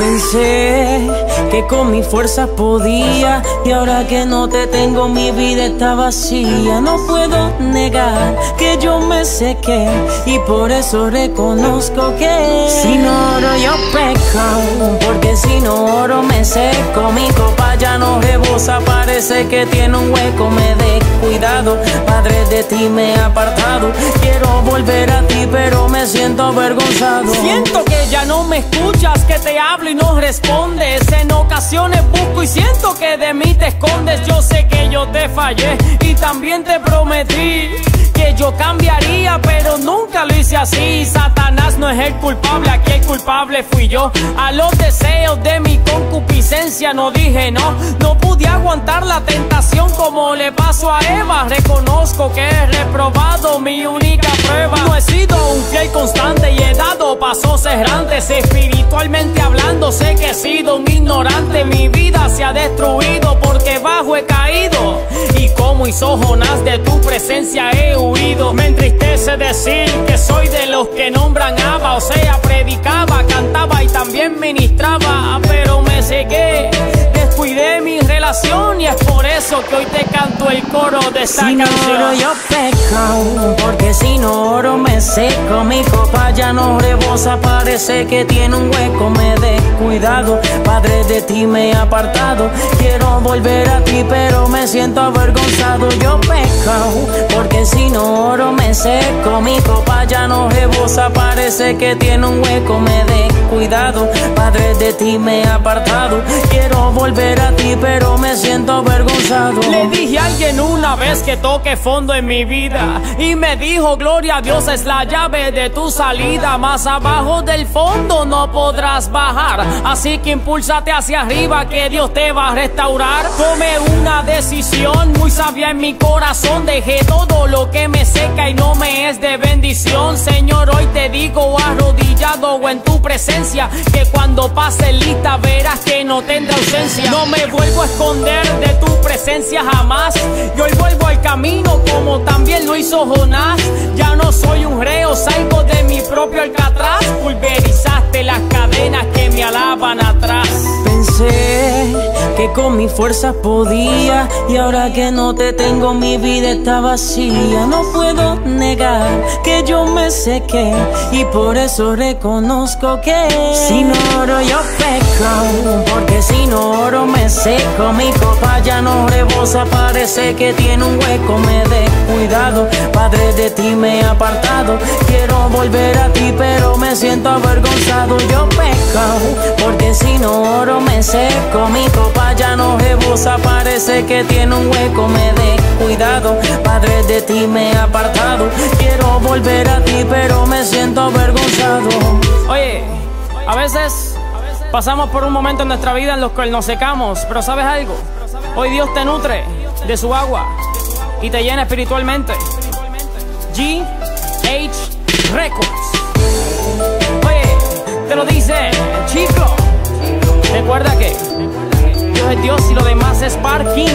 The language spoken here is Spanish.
Pensé que con mi fuerza podía, y ahora que no te tengo mi vida está vacía. No puedo negar que yo me sequé, y por eso reconozco que sin oro yo peco, porque sin oro me seco. Mi copa ya no rebosa, parece que tiene un hueco. Me he descuidado, Padre, de ti me he apartado. Quiero volver a ti pero me siento avergonzado. Siento que ya no me escuchas, que te hablo y no respondes. En ocasiones busco y siento que de mí te escondes. Yo sé que yo te fallé y también te prometí que yo cambiaría, pero nunca lo hice así. Satanás no es el culpable, aquí el culpable fui yo. A los deseos de mi concupiscencia no dije no. No pude aguantar la tentación como le pasó a Eva. Reconozco que he reprobado mi única prueba. No he sido un fiel constante y he dado pasos errantes. Espiritualmente hablando sé que he sido un ignorante. Mi vida se ha destruido porque bajo he caído, y como hizo Jonás de tu presencia he huido. Me entristece decir que soy de los que nombran Abba, o sea, predicaba, cantaba y también ministraba, pero me cegué, descuidé mi relación, y es por eso que hoy te canto el coro de esta canción. Sin oro yo peco, porque sin oro me seco. Mi copa ya no rebosa, parece que tiene un hueco. Me he descuidado, Padre, de ti me he apartado. Quiero volver a ti pero me siento avergonzado. Yo peco, porque sin oro me seco. Mi copa ya no rebosa, parece que tiene un hueco. Me he descuidado, Padre, de ti me he apartado. Quiero volver a ti pero me siento avergonzado. Le dije a alguien una vez que toque fondo en mi vida, y me dijo: gloria a Dios es la llave de tu salida. Más abajo del fondo no podrás bajar, así que impúlsate hacia arriba que Dios te va a restaurar. Tomé una decisión muy sabia en mi corazón. Dejé todo lo que me seca y no me es de bendición. Señor, hoy te digo arrodillado o en tu presencia, que cuando pase lista verás que no tendrá ausencia. No me vuelvo a esconder de tu presencia jamás. Yo hoy vuelvo al camino como también lo hizo Jonás. Ya no soy un reo, salgo de mi propio Alcatraz. Pulverizaste las cadenas que me alaban atrás. Pensé que con mi fuerza podía, y ahora que no te tengo mi vida está vacía. No puedo negar que yo me sequé, y por eso reconozco que sin oro yo peco, porque sin oro me seco. Mi copa ya no rebosa, parece que tiene un hueco. Me he descuidado, Padre, de ti me he apartado. Quiero volver a ti pero me siento avergonzado. Yo peco, porque sin oro me seco. Mi copa ya no rebosa, parece que tiene un hueco. Me he descuidado, Padre, de ti me he apartado. Quiero volver a ti pero me siento avergonzado. Oye, a veces pasamos por un momento en nuestra vida en los que nos secamos, pero ¿sabes algo? Hoy Dios te nutre de su agua y te llena espiritualmente. GH Records. Oye, te lo dice Chico. Recuerda que Dios es Dios y lo demás es parking.